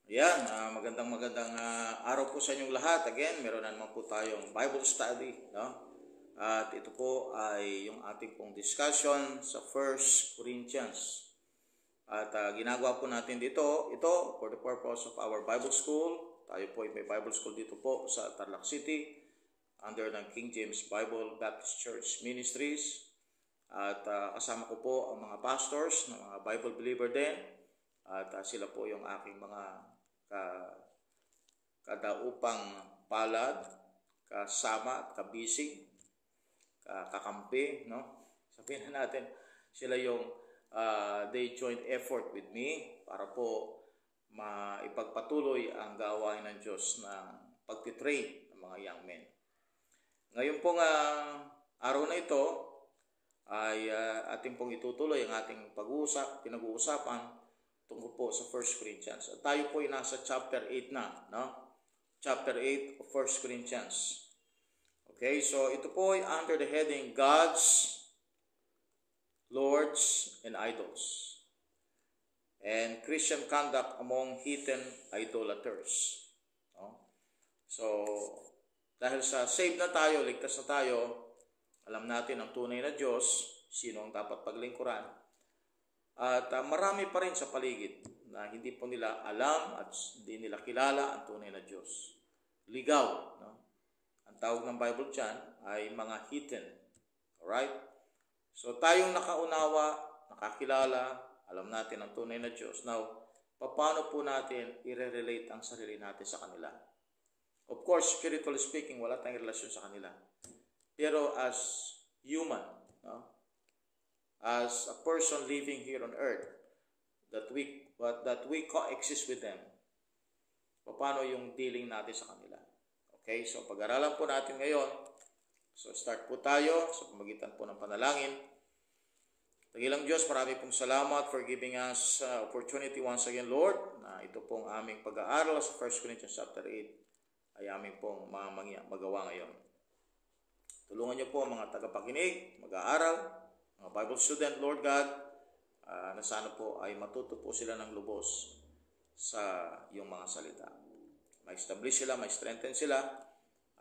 Ayan, magandang araw po sa inyong lahat. Again, meron na naman po tayong Bible study, no? At ito po ay yung ating pong discussion sa 1 Corinthians. At ginagawa po natin ito for the purpose of our Bible School. Tayo po ay may Bible School dito po sa Tarlac City under ng King James Bible Baptist Church Ministries. At kasama ko po ang mga pastors, ng mga Bible believer din. At sila po yung aking mga kadaupang palad, kasama, kabisig, kakampi, no? Sabihin na natin, sila yung they joint effort with me para po maipagpatuloy ang gawain ng Diyos na pagtitrain ng mga young men. Ngayon pong araw na ito ay ating pong itutuloy ang ating pinag-uusapan tungkol po sa 1 Corinthians. At tayo po ay nasa chapter 8 na, no? Chapter 8 of 1 Corinthians. Okay, so ito po ay under the heading Gods, Lords, and Idols. And Christian conduct among heathen idolaters. No? So, dahil sa save na tayo, ligtas na tayo, alam natin ang tunay na Diyos, sino ang dapat paglingkuran. At marami pa rin sa paligid na hindi po nila alam at hindi nila kilala ang tunay na Diyos. Ligaw. No? Ang tawag ng Bible dyan ay mga heathen. Alright? So tayong nakaunawa, nakakilala, alam natin ang tunay na Diyos. Now, paano po natin i-relate ang sarili natin sa kanila? Of course, spiritually speaking, wala tayong relasyon sa kanila. Pero as human, no? As a person living here on earth, that we coexist with them. Paano yung dealing natin sa kanila? Okay, so pag-aralan po natin ngayon. So start po tayo sa pamagitan po ng panalangin. Dakilang Diyos, marami pong salamat for giving us opportunity once again, Lord, na ito pong aming pag-aaral sa 1 Corinthians chapter 8 ay aming pong magawa ngayon. Tulungan niyo po ang mga tagapakinig, mag-aaral, mga Bible student, Lord God, na sana po ay matuto po sila ng lubos sa iyong mga salita. Ma-establish sila, ma-strengthen sila,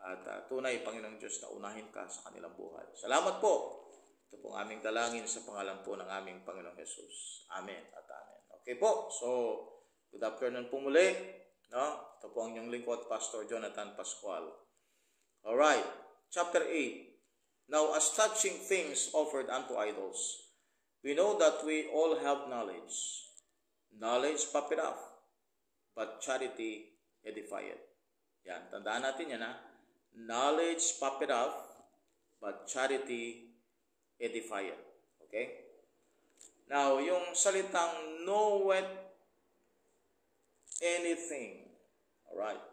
at tunay, Panginoong Diyos, na unahin ka sa kanilang buhay. Salamat po. Ito pong aming dalangin sa pangalan po ng aming Panginoong Jesus. Amen at amen. Okay po, so good afternoon po muli. No? Ito po ang inyong lingkod, Pastor Jonathan Pascual. Alright, chapter 8. Now, as touching things offered unto idols, we know that we all have knowledge. Knowledge puffeth up, but charity edifieth. Yan, tandaan natin yan, ha? Knowledge puffeth up, but charity edifieth. Okay? Now, yung salitang knoweth anything. Alright.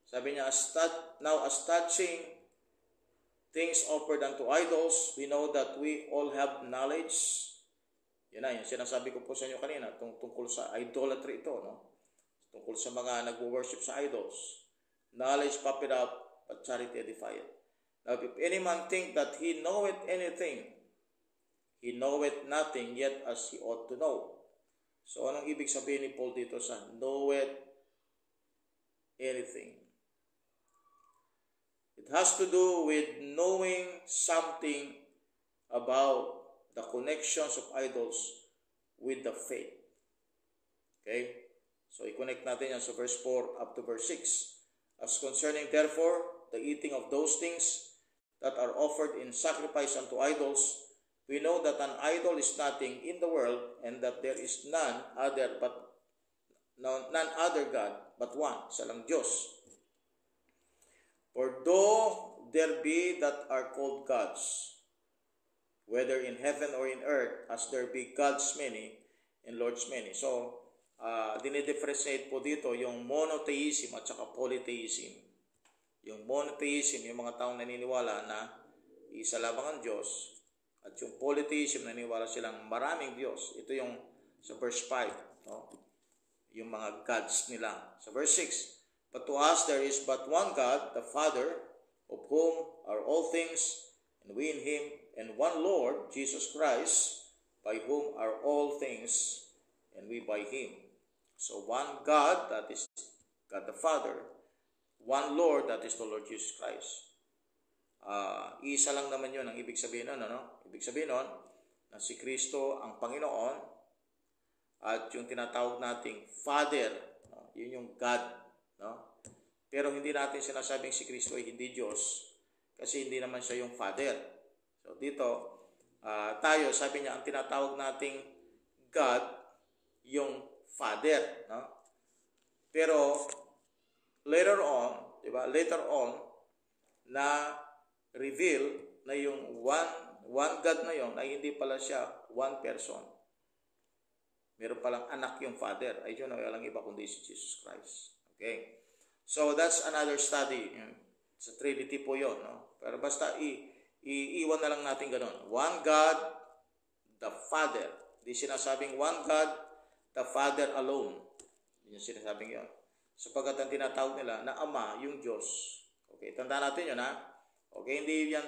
Sabi niya, now as touching things offered unto idols, we know that we all have knowledge. Yan na, yung sinasabi ko po sa inyo kanina, tungkol sa idolatry ito, no? Tungkol sa mga nagwo-worship sa idols. Knowledge puffeth up, but charity edifieth. Now, if any man think that he knoweth anything, he knoweth nothing yet as he ought to know. So, anong ibig sabihin ni Paul dito sa knoweth anything? It has to do with knowing something about the connections of idols with the faith. Okay? So, i-connect natin yan sa verse 4 up to verse 6. As concerning, therefore, the eating of those things that are offered in sacrifice unto idols, we know that an idol is nothing in the world, and that there is none other God but one, isa lang Diyos. For though there be that are called gods, whether in heaven or in earth, as there be gods many and lords many. So, dinidifferentiate po dito yung monotheism at saka polytheism. Yung monotheism, yung mga taong naniniwala na isa lamang ang Diyos, at yung polytheism, naniniwala silang maraming Diyos. Ito yung sa verse 5, no? Yung mga gods nila. Sa verse 6, but to us there is but one God, the Father, of whom are all things, and we in Him, and one Lord, Jesus Christ, by whom are all things, and we by Him. So one God, that is God the Father. One Lord, that is the Lord Jesus Christ. Isa lang naman yun ang ibig sabihin nun, ano? Ibig sabihin nun, na si Kristo ang Panginoon at yung tinatawag nating Father, no? Yun yung God, no? Pero hindi natin sinasabing si Kristo ay hindi Diyos kasi hindi naman siya yung Father. So dito, tayo, sabi niya, ang tinatawag nating God, yung Father, no? Pero later on, di ba? Later on na reveal na yung one God na yon ay hindi pala siya one person. Meron palang anak yung Father. Ay yun, walang iba kundi si Jesus Christ. Okay? So that's another study. Sa Trinity po yun, no? Pero basta iiwan na lang natin ganun. One God, the Father. Di sinasabing one God, the Father alone. Yun yung sinasabing yun. Sapagkat ang tinatawag nila na Ama, yung Diyos. Okay, tandaan natin yun, ha? Okay, hindi yan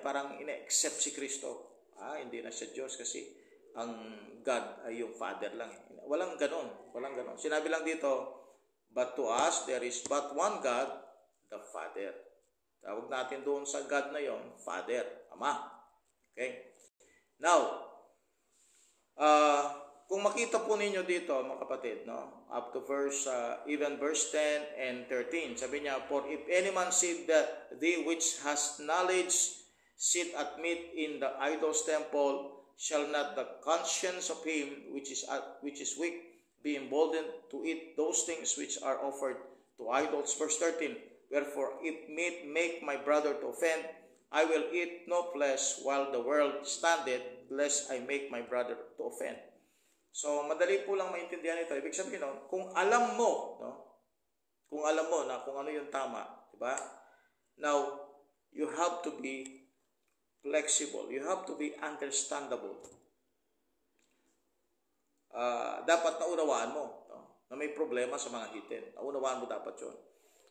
parang ina-accept si Kristo. Hindi na siya Diyos kasi ang God ay yung Father lang. Walang ganon. Walang ganon. Sinabi lang dito, but to us, there is but one God, the Father. Tawag natin doon sa God na yon, Father, Ama. Okay? Now, kung makita po ninyo dito, mga kapatid, no? Up to even verse 10 and 13, sabi niya, for if any man see that thee which has knowledge sit at meat in the idol's temple, shall not the conscience of him which is weak be emboldened to eat those things which are offered to idols? Verse 13, wherefore if meat make my brother to offend, I will eat no flesh while the world standeth, lest I make my brother to offend. So, madali po lang maintindihan ito. Ibig sabihin, no, kung alam mo, no, kung alam mo na kung ano yung tama, di ba? Now, you have to be flexible. You have to be understandable. Dapat naunawaan mo, no, na may problema sa mga hitin. Naunawaan mo dapat yun.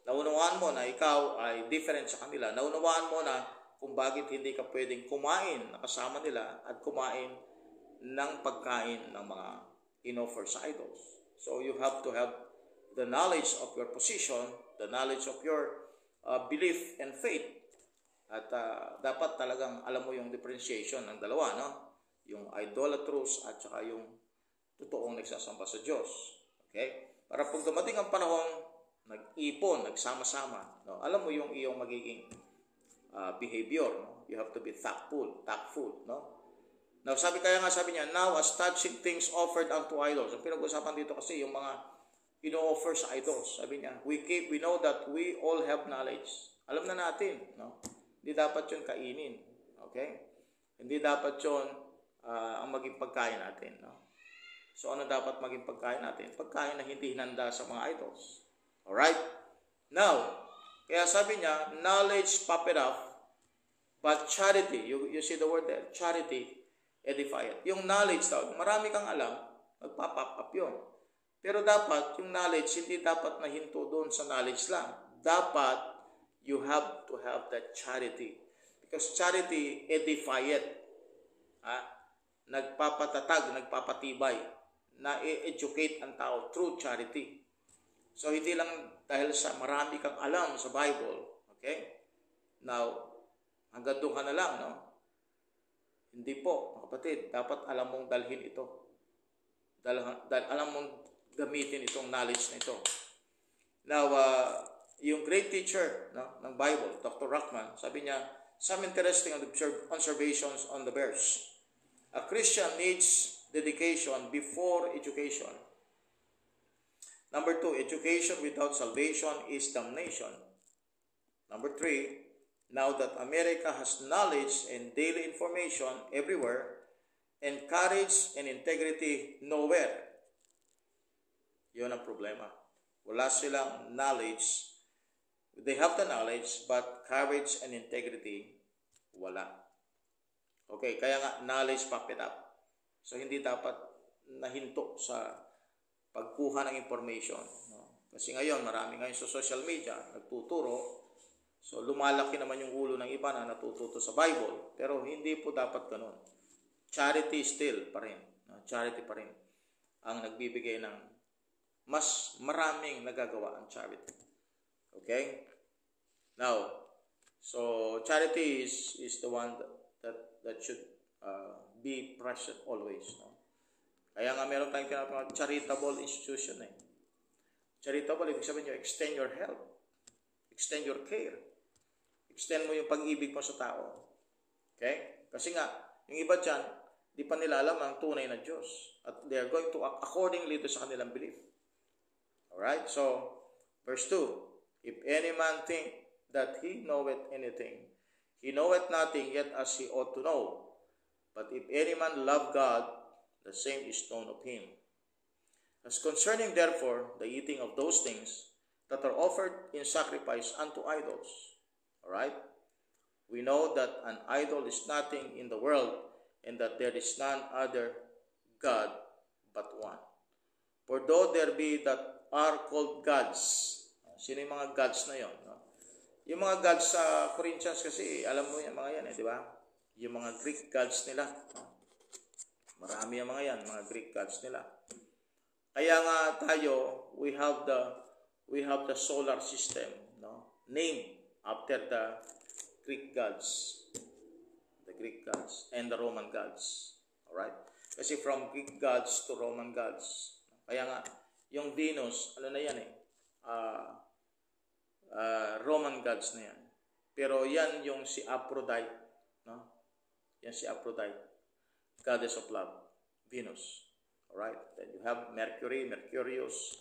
Naunawaan mo na ikaw ay different sa kanila. Naunawaan mo na kung bakit hindi ka pwedeng kumain na kasama nila at kumain ng pagkain ng mga in-offer sa idols. So you have to have the knowledge of your position, the knowledge of your belief and faith. At dapat talagang alam mo yung differentiation ng dalawa, no? Yung idolatrous at saka yung totoong nagsasamba sa Diyos. Okay? Para pag dumating ang panahong nag-ipon, nagsama-sama, no? Alam mo yung iyong magiging behavior, no? You have to be tactful, no? Now, sabi niya, now as touching things offered unto idols. Ang pinag-usapan dito kasi yung mga ino-offer sa idols. Sabi niya, we know that we all have knowledge. Alam na natin, no? Hindi dapat yun kainin. Okay? Hindi dapat yun ang maging pagkain natin, no? So, ano dapat maging pagkain natin? Pagkain na hindi hinanda sa mga idols. Alright? Now, kaya sabi niya, knowledge puff it up, but charity, you see the word there, charity, edify it. Yung knowledge daw, marami kang alam, magpa-pop up yun. Pero dapat, yung knowledge, hindi dapat nahinto doon sa knowledge lang. Dapat, you have to have that charity. Because charity, edify it. Nagpapatatag, nagpapatibay, na-educate ang tao through charity. So, hindi lang dahil sa marami kang alam sa Bible, okay? Now, hanggang doon ka na lang, no? Hindi po, mga kapatid, dapat alam mong dalhin ito. Alam mong gamitin itong knowledge na ito. Now, yung great teacher, no, ng Bible, Dr. Ruckman, sabi niya, some interesting observations on the verse. A Christian needs dedication before education. Number 2, education without salvation is damnation. Number 3, now that America has knowledge and daily information everywhere, and courage and integrity nowhere, yun ang problema. Wala silang knowledge. They have the knowledge, but courage and integrity, wala. Okay, kaya nga, knowledge puff it up. So, hindi dapat nahinto sa pagkuha ng information. No? Kasi ngayon, marami ngayon sa social media, nagtuturo. So, lumalaki naman yung ulo ng iba na natututo sa Bible. Pero hindi po dapat ganun. Charity still pa rin. Charity pa rin ang nagbibigay ng mas maraming nagagawa ang charity. Okay? Now, so charity is the one that should be present always. No? Kaya nga meron tayong tinatawag charitable institution. Charitable, ibig sabihin nyo, extend your help, extend your care, extend mo yung pag-ibig mo sa tao. Okay? Kasi nga, yung iba dyan, di pa nila alam ang tunay na Diyos. At they are going to act accordingly to sa kanilang belief. Alright? So, verse 2, if any man think that he knoweth anything, he knoweth nothing yet as he ought to know. But if any man love God, the same is known of him. As concerning therefore the eating of those things that are offered in sacrifice unto idols. Alright? We know that an idol is nothing in the world, and that there is none other God but one. For though there be that are called gods, sino yung mga gods na yon? No? Yung mga gods sa Corinthians kasi, alam mo yung mga yan, di ba? Yung mga Greek gods nila. Marami yung mga yan, mga Greek gods nila. Kaya nga tayo, we have the solar system, no? Named after the Greek gods. The Greek gods and the Roman gods. Alright? Kasi from Greek gods to Roman gods. Kaya nga, yung Venus, ano na yan Roman gods na yan. Pero yan yung si Aphrodite. No? Yan si Aphrodite. Goddess of love. Venus. Alright? Then you have Mercury, Mercurius.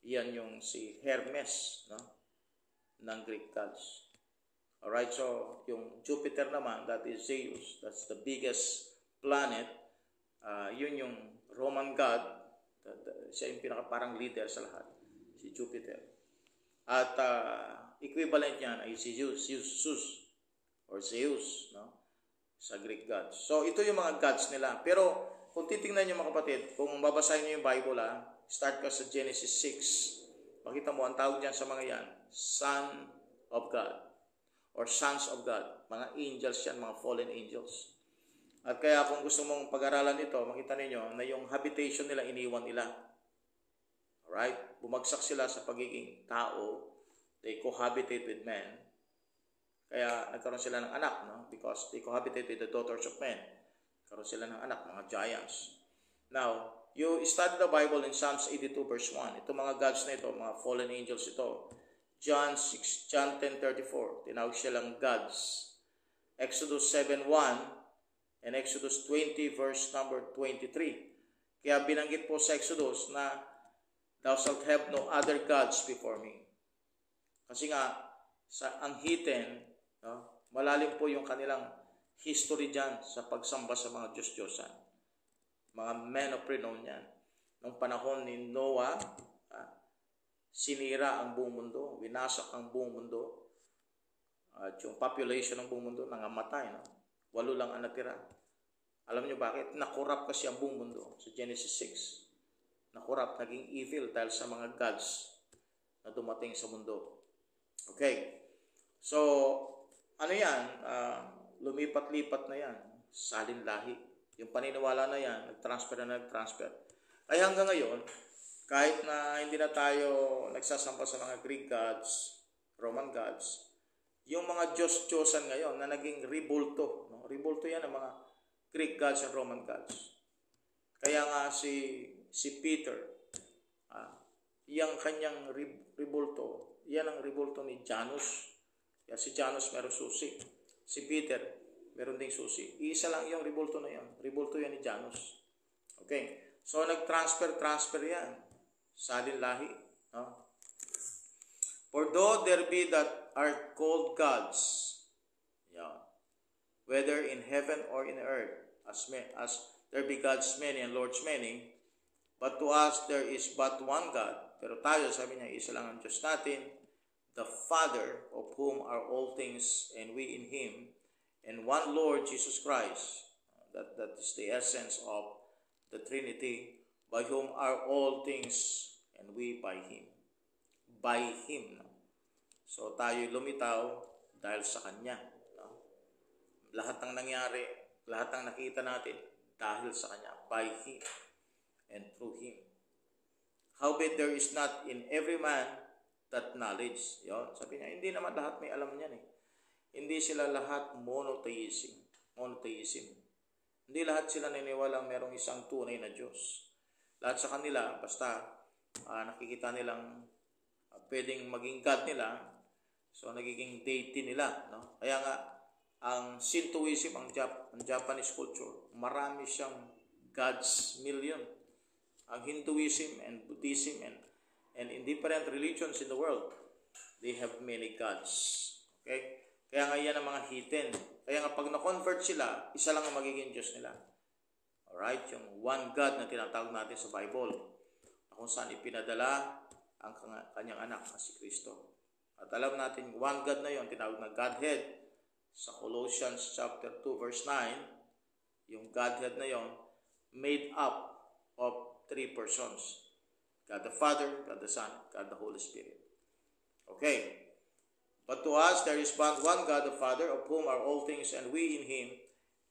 Yan yung si Hermes, no? Ng Greek gods. Alright, so yung Jupiter naman, that is Zeus. That's the biggest planet. Yun yung Roman god. Siya yung parang leader sa lahat. Si Jupiter. At equivalent niyan ay si Zeus or Zeus, no? Sa Greek gods. So ito yung mga gods nila. Pero kung titingnan niyo mga kapatid, kung babasahin niyo yung Bible, start ka sa Genesis 6. Makita mo, ang tawag diyan sa mga yan, Son of God. Or sons of God. Mga angels yan, mga fallen angels. At kaya kung gusto mong pag-aralan ito, makita ninyo na yung habitation nila, iniwan nila. Alright? Bumagsak sila sa pagiging tao. They cohabitate with men. Kaya nagkaroon sila ng anak, no? Because they cohabitate with the daughters of men. Nagkaroon sila ng anak, mga giants. Now, you study the Bible in Psalms 82 verse 1. Ito mga gods na ito, mga fallen angels ito. John 10:34, tinawag silang gods. Exodus 7:1 and Exodus 20 verse number 23. Kaya binanggit po sa Exodus na thou shalt have no other gods before me. Kasi nga ang heathen, no, malalim po yung kanilang history diyan sa pagsamba sa mga Diyos-Diyosan. Mga men of renown yan. Nung panahon ni Noah, sinira ang buong mundo, winasak ang buong mundo, at yung population ng buong mundo nangamatay, no? 8 lang ang natira. Alam niyo bakit? Nakorap kasi ang buong mundo sa Genesis 6. Nakorap, naging evil dahil sa mga gods na dumating sa mundo. Okay. So, ano yan? Lumipat-lipat na yan. Salin lahi. Yung paniniwala na yan, nag-transfer. Kaya hanggang ngayon, kahit na hindi na tayo nagsasamba sa mga Greek gods, Roman gods, yung mga Diyos-Diyosan ngayon na naging ribulto. No? Ribulto yan ang mga Greek gods and Roman gods. Kaya nga si Peter, yung kanyang ribulto, yan ang ribulto ni Janus. Kaya si Janus meron susi. Si Peter meron ding susi. Isa lang yung ribulto na yan. Ribulto yan ni Janus. Okay. So nag-transfer yan. Salin lahi. No? For though there be that are called gods, whether in heaven or in earth, as there be gods many and lords many, but to us there is but one God. Pero tayo, sabi niya, isa lang ang Diyos natin, the Father, of whom are all things, and we in Him, and one Lord Jesus Christ. That is the essence of the Trinity, by whom are all things, and we by Him. By Him. No? So tayo lumitaw dahil sa Kanya. No? Lahat ng nangyari, lahat ng nakita natin, dahil sa Kanya. By Him and through Him. Howbeit there is not in every man that knowledge. Yun, sabi niya, hindi naman lahat may alam niyan eh. Hindi sila lahat monotheism. Hindi lahat sila naniniwalang merong isang tunay na Diyos. Lahat sa kanila, basta nakikita nilang pwedeng maging God nila, so nagiging deity nila. No? Kaya nga, ang Shintoism, ang Japanese culture, marami siyang gods million. Ang Hinduism and Buddhism and in different religions in the world, they have many gods. Okay? Kaya nga yan ang mga heathen. Kaya nga pag na-convert sila, isa lang ang magiging Diyos nila. Alright? Yung one God na tinatawag natin sa Bible, na kung saan ipinadala ang kanyang anak na si Kristo. At alam natin, one God na yon, tinawag na Godhead. Sa Colossians chapter 2 verse 9, yung Godhead na yon, made up of three persons. God the Father, God the Son, God the Holy Spirit. Okay. But to us there is but one God the Father, of whom are all things, and we in Him,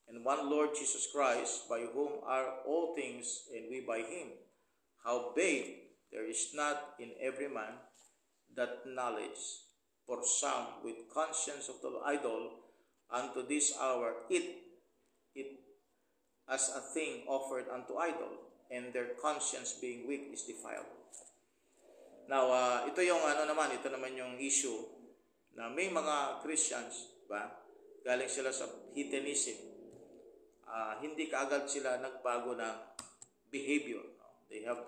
and one Lord Jesus Christ, by whom are all things, and we by Him. Howbeit there is not in every man that knowledge, for some with conscience of the idol, unto this hour it as a thing offered unto idol, and their conscience being weak is defiled. Now, ito naman yung issue na may mga Christians, ba, galing sila sa heathenism. Hindi kaagad sila nagbago ng behavior. No? They have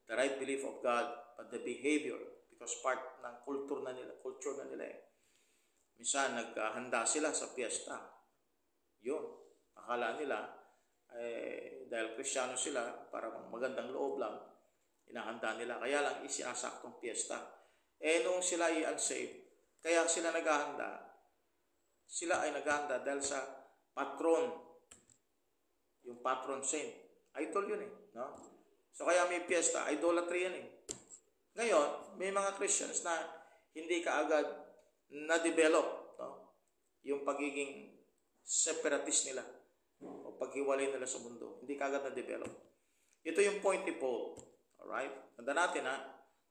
the right belief of God, but the behavior, because part ng culture na nila eh. Minsan, naghahanda sila sa piyesta. Yun. Akala nila, dahil Kristiyano sila, para magandang loob lang, inahanda nila. Kaya lang isinasaktong piyesta. Nung sila ay unsaved, kaya sila naghahanda. Sila ay naghahanda dahil sa patron. Yung patron saint. Idol yun eh. No? So kaya may piyesta, idolatry yan eh. Ngayon, may mga Christians na hindi kaagad na-develop, no? Yung pagiging separatist nila o paghiwalay nila sa mundo. Hindi kaagad na-develop. Ito yung point ni Paul. Alright? Tanda natin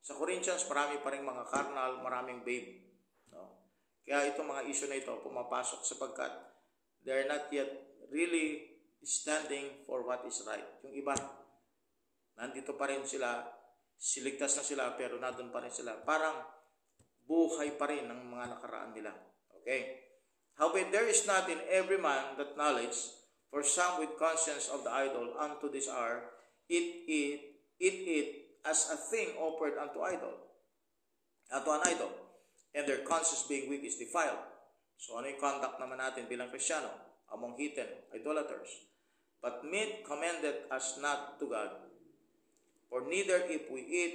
sa Corinthians, marami pa rin mga carnal, maraming babe. No? Kaya itong mga issue na ito pumapasok sapagkat they're not yet really standing for what is right. Yung iba, nandito pa rin sila, siligtas na sila, pero nandun pa rin sila. Parang buhay pa rin ng mga nakaraan nila. Okay? Howbeit there is not in every man that knowledge, for some with conscience of the idol unto this hour, it as a thing offered unto an idol, and their conscience being weak is defiled. So ano yung conduct naman natin bilang Kristiyano among heathen, idolaters? But meat commended us not to God, for neither if we eat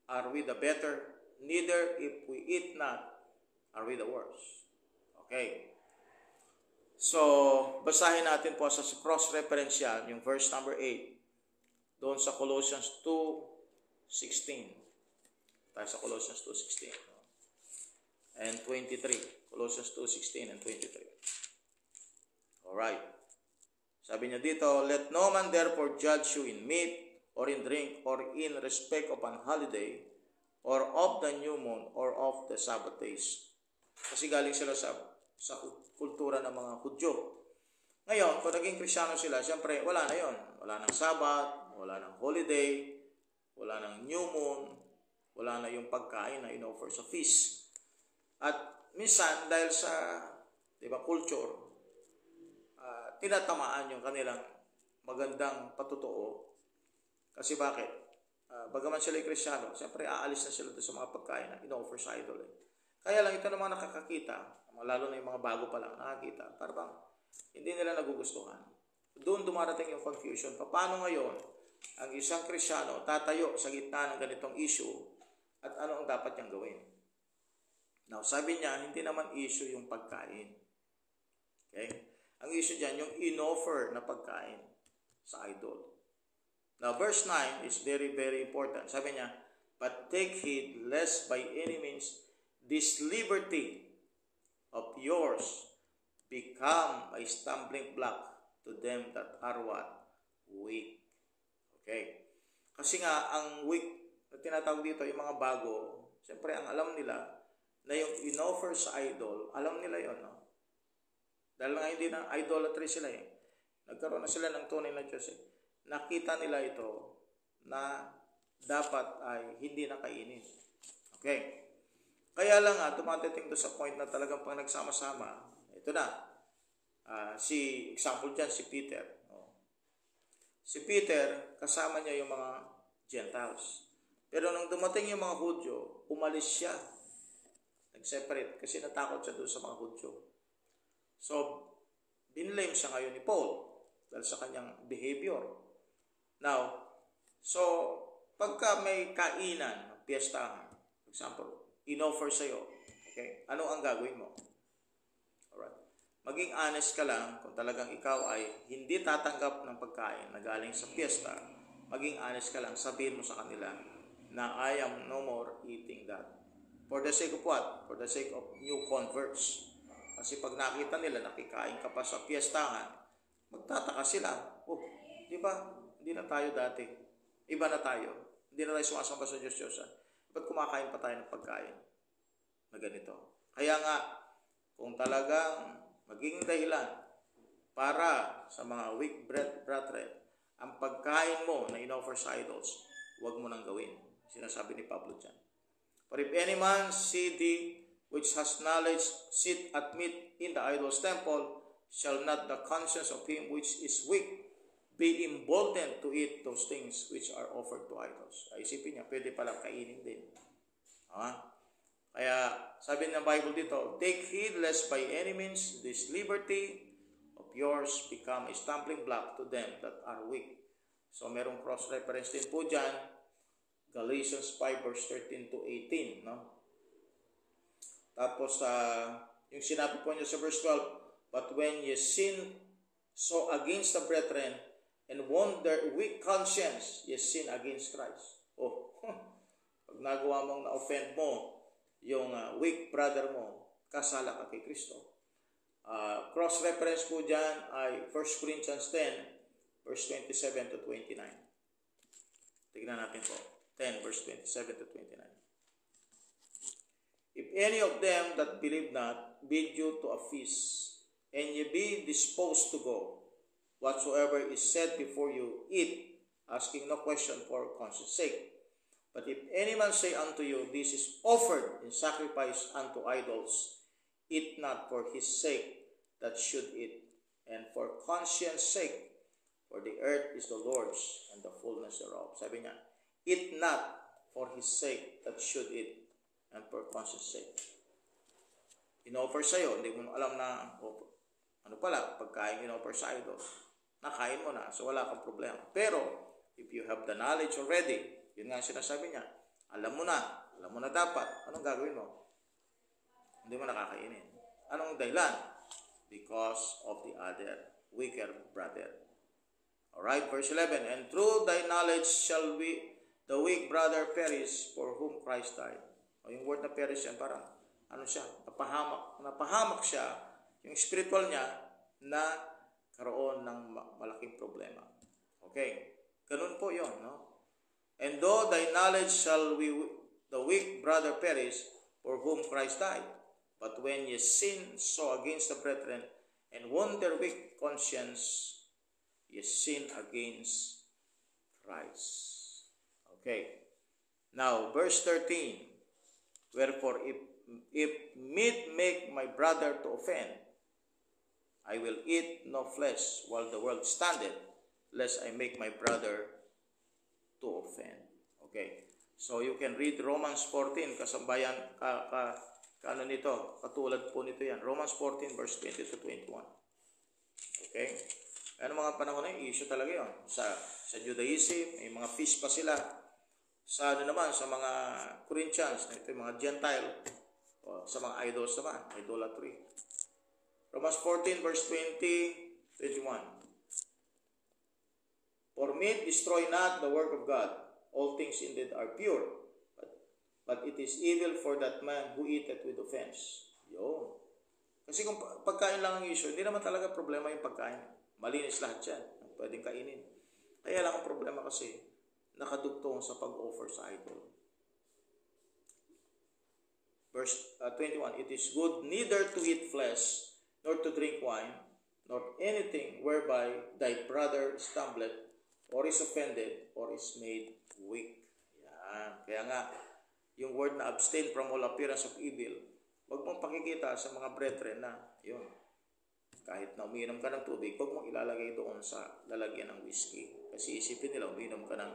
are we the better, neither if we eat not are we the worse. Okay. So, basahin natin po sa cross-reference yan, yung verse number 8, doon sa Colossians 2:16. Tayo sa Colossians 2:16 and 23. Colossians 2:16 and 23. Alright. Sabi niya dito, let no man therefore judge you in meat, or in drink, or in respect of an holiday, or of the new moon, or of the Sabbath days. Kasi galing sila sa kultura ng mga Hudyo. Ngayon, kung naging Kristiyano sila, siyempre, wala na yon. Wala nang Sabbath, wala nang holiday, wala nang new moon, wala na yung pagkain na in-offer sa feast. At minsan, dahil sa culture, tinatamaan yung kanilang magandang patutuo. Kasi bakit? Bagaman sila yung Kristiyano, siyempre aalis na sila sa mga pagkain na in-offer sa idol. Kaya lang ito naman nakakakita, lalo na yung mga bago pa lang nakakita, parang hindi nila nagugustuhan. Doon dumarating yung confusion. Paano ngayon ang isang Kristiyano tatayo sa gitna ng ganitong issue at ano ang dapat niyang gawin? Now, sabi niya, hindi naman issue yung pagkain. Okay? Ang issue dyan, yung in-offer na pagkain sa idol. Now, verse 9 is very, very important. Sabi niya, but take heed lest by any means this liberty of yours become a stumbling block to them that are what? Weak. Okay. Kasi nga, ang weak tinatawag dito yung mga bago, siyempre ang alam nila na yung in-offer sa idol, alam nila yon, no? Dahil nga hindi na idolatry sila eh. Nagkaroon na sila ng tunay na Diyos eh. Nakita nila ito na dapat ay hindi na kainin. Okay. Kaya lang nga, dumadating doon sa point na talagang pag nagsama-sama, ito na, example dyan, si Peter. Si Peter, kasama niya yung mga Gentiles. Pero nung dumating yung mga Hudyo, umalis siya. Nag-separate kasi natakot siya doon sa mga Hudyo. So, binlame siya ngayon ni Paul dahil sa kanyang behavior. Now, so, pagka may kainan, piyestahan, for example, in-offer sa'yo, okay, ano ang gagawin mo? Alright. Maging honest ka lang kung talagang ikaw ay hindi tatanggap ng pagkain na galing sa piyesta. Maging honest ka lang, sabihin mo sa kanila na I am no more eating that. For the sake of what? For the sake of new converts. Kasi pag nakita nila nakikain ka pa sa piyestahan, magtataka sila. Oh, di ba? Hindi na tayo dati. Iba na tayo. Hindi na tayo sumasamba sa Diyos-Diyosan. Ba't kumakain pa tayo ng pagkain na ganito? Kaya nga, kung talagang maging dahilan para sa mga weak brethren, ang pagkain mo na in-offer sa idols, huwag mo nang gawin. Sinasabi ni Pablo dyan. For if any man see thee which has knowledge sit at meat in the idol's temple, shall not the conscience of him which is weak be emboldened to eat those things which are offered to idols? Isipin niya, pwede palang kainin din. Kaya sabi ng Bible dito, take heed lest by any means this liberty of yours become a stumbling block to them that are weak. So merong cross-reference din po dyan, Galatians 5 verse 13 to 18, no? Tapos, yung sinabi po niya sa verse 12, but when ye sin so against the brethren, and won their weak conscience, ye sin against Christ. Oh, pag nagawa mong na-offend mo yung weak brother mo, kasala ka kay Kristo. Cross-reference po dyan ay 1 Corinthians 10, verse 27 to 29. Tignan natin po. 10, verse 27 to 29. If any of them that believe not bid you to a feast, and ye be disposed to go, whatsoever is said before you, eat, asking no question for conscience sake. But if any man say unto you, this is offered in sacrifice unto idols, eat not for his sake that should eat, and for conscience sake, for the earth is the Lord's, and the fullness thereof. Sabi niya, eat not for his sake that should eat, and for conscience sake. In-offer sa'yo, hindi mo alam na, ano pala, pagkain in-offer sa idol, nakain mo na, so wala kang problema. Pero, if you have the knowledge already, yun nga sinasabi niya, alam mo na dapat, anong gagawin mo? Hindi mo nakakainin. Anong dahilan? Because of the other weaker brother. Alright, verse 11, and through thy knowledge shall the weak brother perish for whom Christ died. O yung word na perish yan, parang, ano siya, napahamak siya, yung spiritual niya, na karoon ng malaking problema. Okay, ganun po yun, no? And though thy knowledge shall the weak brother perish, for whom Christ died, but when ye sin so against the brethren, and won their weak conscience, ye sin against Christ. Okay, now verse 13, wherefore if meat make my brother to offend, I will eat no flesh while the world standeth, lest I make my brother to offend. Okay, so you can read Romans 14, kasambayan, ano nito, katulad po nito yan. Romans 14 verse 20 to 21. Okay, ano mga panahon na issue talaga yun. Sa Judaism, may mga feast pa sila. Sa ano naman, sa mga Corinthians, ito yung mga Gentile, sa mga idols naman, idolatry. Romans 14 verse 20, 21. For meat destroy not the work of God. All things indeed are pure, but it is evil for that man who eateth with offense. Yun. Kasi kung pagkain lang ang issue, hindi naman talaga problema yung pagkain. Malinis lahat yan. Pwedeng kainin. Kaya lang ang problema kasi, nakadugtong sa pag-offer sa idol. Verse 21, it is good neither to eat flesh, nor to drink wine, nor anything whereby thy brother stumbleth, or is offended, or is made weak. Yan. Kaya nga, yung word na abstain from all appearance of evil, huwag mong pakikita sa mga brethren na, yun, kahit na umiinom ka ng tubig, huwag mong ilalagay doon sa lalagyan ng whiskey. Kasi isipin nila, umiinom ka ng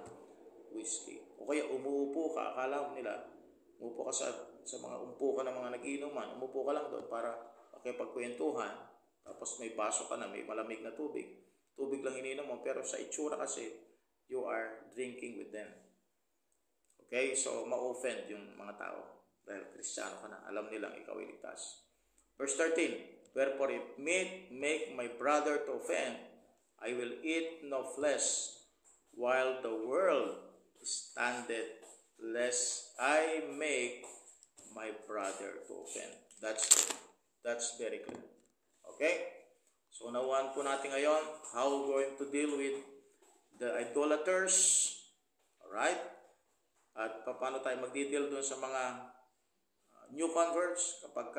whiskey. O kaya umuupo ka, akala nila, umupo ka sa mga umpukan ng mga nagiinuman, umupo ka lang doon para makipagkwentuhan, tapos may baso ka na, may malamig na tubig. Tubig lang ininom mo, pero sa itsura kasi, you are drinking with them. Okay? So, ma-offend yung mga tao. Dahil Kristiyano ka na, alam nilang ikaw ay ligtas. Verse 13, wherefore if meat make my brother to offend, I will eat no flesh, while the world standeth, lest I make my brother to offend. That's very clear. Okay? So, nawaan po natin ngayon how we're going to deal with the idolaters. Alright? At paano tayo magdi-deal doon sa mga new converts kapag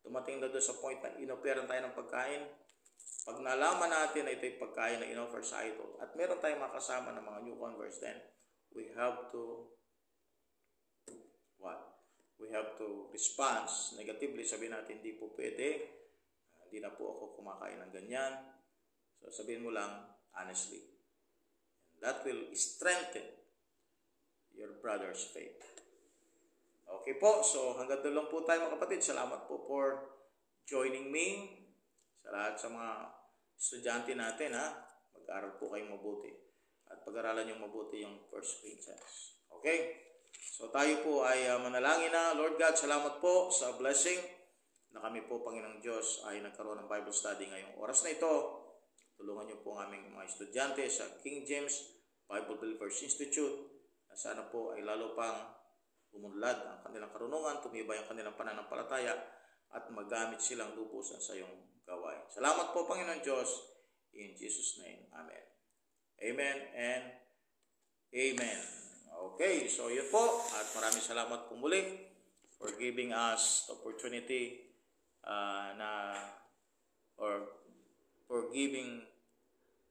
dumating na doon sa point na inoperan tayo ng pagkain. Pag nalaman natin na ito yung pagkain na inoffer sa idol at meron tayong makasama ng mga new converts, then we have to we have to respond negatively. Sabihin natin, hindi po pwede, hindi na po ako kumakain ng ganyan. So sabihin mo lang honestly. That will strengthen your brother's faith. Okay po, so hanggang doon lang po tayo mga kapatid. Salamat po for joining me. Sa lahat sa mga estudyante natin, mag-aral po kayong mabuti. At pag-aralan yung mabuti yung 1 Corinthians. Okay? So tayo po ay manalangin na. Lord God, salamat po sa blessing na kami po, Panginoong Diyos, ay nagkaroon ng Bible study ngayong oras na ito. Tulungan niyo po ang aming mga estudyante sa King James Bible Believers Institute na sana po ay lalo pang umunlad ang kanilang karunungan, tumibay ang kanilang pananampalataya at magamit silang lubusan sa iyong gawain. Salamat po, Panginoon Diyos. In Jesus' name, Amen. Amen and Amen. Okay, so yun po. At maraming salamat po muli for giving us the opportunity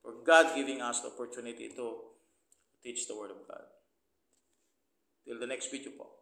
for God giving us the opportunity to teach the Word of God. Till the next video po.